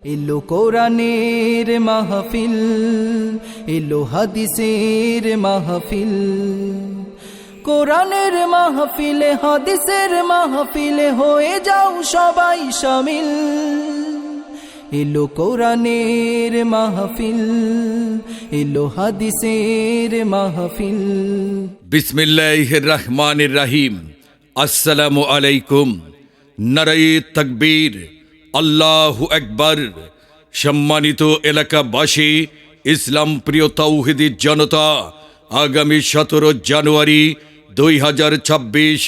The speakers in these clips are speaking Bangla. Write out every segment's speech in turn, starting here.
এলো কোরআনের মাহফিল, এলো হাদিসের মাহফিল। কোরআনের মাহফিলে হাদিসের মাহফিলে হয়ে যাও সবাই শামিল। এলো কোরআনের মাহফিল, এলো হাদিসের মাহফিল। বিসমিল্লাহির রহমানির রহিম। আসসালামু আলাইকুম। নারায়ে তাকবীর, আল্লাহু আকবার। সম্মানিত এলাকাবাসী, ইসলাম প্রিয় তাওহীদি জনতা, আগামী 17 জানুয়ারি 2026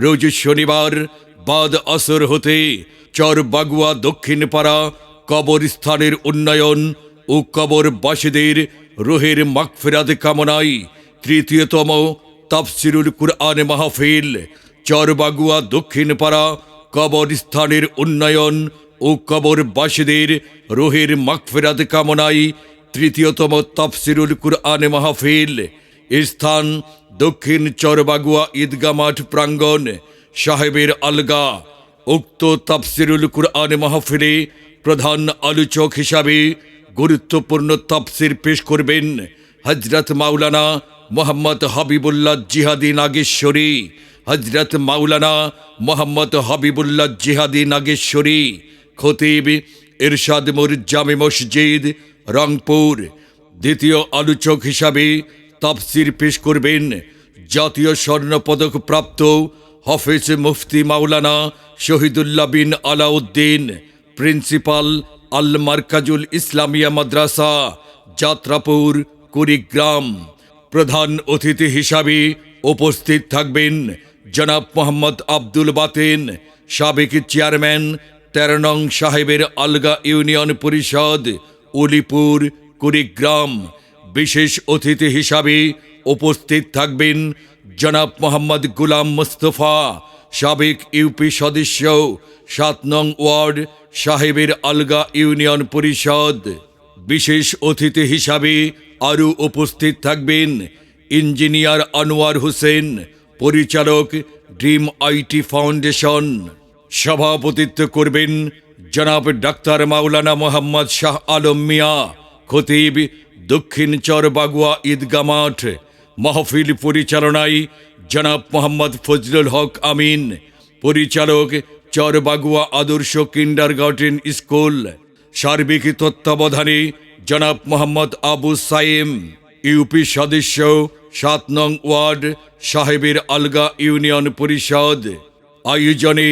রোজ শনিবার বাদ আসর হতে চরবাগুয়া দক্ষিণপাড়া কবরস্থানের উন্নয়ন ও কবরবাসীদের রুহের মাগফিরাত কামনায় তৃতীয়তম তাফসিরুল কুরআন মাহফিল চরবাগুয়া দক্ষিণপাড়া কবরস্থানের উন্নয়ন ও কবরবাসীদের রুহের মাগফিরাত কামনায় তৃতীয়তম তাফসিরুল কুরআন মাহফিল। স্থান দক্ষিণ চরবাগুয়া ঈদগাহ মাঠ প্রাঙ্গণ, সাহেবের আলগা। উক্ত তাফসিরুল কুরআন মাহফিলে প্রধান আলোচক হিসাবে গুরুত্বপূর্ণ তাফসির পেশ করবেন হযরত মাওলানা মোহাম্মদ হাবিবুল্লাহ জিহাদি নাগেশ্বরী। হযরত মাওলানা মোহাম্মদ হাবিবুল্লাহ জিহাদি নাগেশ্বরী, খতিব ইরশাদপুর জামে মসজিদ, রংপুর। দ্বিতীয় আলোচক হিসাবে তাফসির পেশ করবেন জাতীয় স্বর্ণপদক প্রাপ্ত হাফেজ মুফতি মাওলানা শহীদুল্লাহ বিন আলাউদ্দিন, প্রিন্সিপাল আল মারকাজুল ইসলামিয়া মাদ্রাসা, যাত্রাপুর, কুড়িগ্রাম। প্রধান অতিথি হিসাবে উপস্থিত থাকবেন জনাব মোহাম্মদ আব্দুল বাতেন, সাবেক চেয়ারম্যান 13 নং সাহেবের আলগা ইউনিয়ন পরিষদ, উলিপুর, কুড়িগ্রাম। বিশেষ অতিথি হিসাবে উপস্থিত থাকবেন জনাব মোহাম্মদ গুলাম মুস্তফা, সাবেক ইউপি সদস্য, 7 নং ওয়ার্ড, সাহেবের আলগা ইউনিয়ন পরিষদ। বিশেষ অতিথি হিসাবে আরও উপস্থিত থাকবেন ইঞ্জিনিয়ার আনোয়ার হোসেন, পরিচালক, ড্রিম আইটি ফাউন্ডেশন। সভাপতিত্ব করবেন জনাব ডাক্তার মাওলানা মোহাম্মদ শাহ আলম মিয়া, খতিব, দক্ষিণ চরবাগুয়া ঈদগাহ মাঠ। মাহফিল পরিচালনায় জনাব মোহাম্মদ ফজলুল হক আমিন, পরিচালক, চরবাগুয়া আদর্শ কিন্ডারগার্টেন স্কুল। সার্বিক তত্ত্বাবধানে জনাব মোহাম্মদ আবু সাইম, ইউপি সদস্য, 7 নং ওয়ার্ড, সাহেবের আলগা ইউনিয়ন পরিষদ। আয়োজনে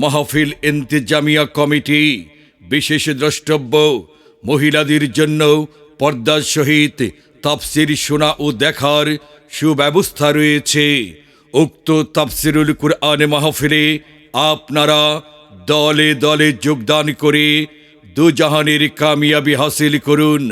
মাহফিল ইন্তেজামিয়া কমিটি। বিশেষ দ্রষ্টব্য, মহিলাদের জন্য পর্দার সহিত তাফসির শোনা ও দেখার সুব্যবস্থা রয়েছে। উক্ত তাফসিরুল কুরআন মাহফিলে আপনারা দলে দলে যোগদান করে দুজাহানের কামিয়াবি হাসিল করুন।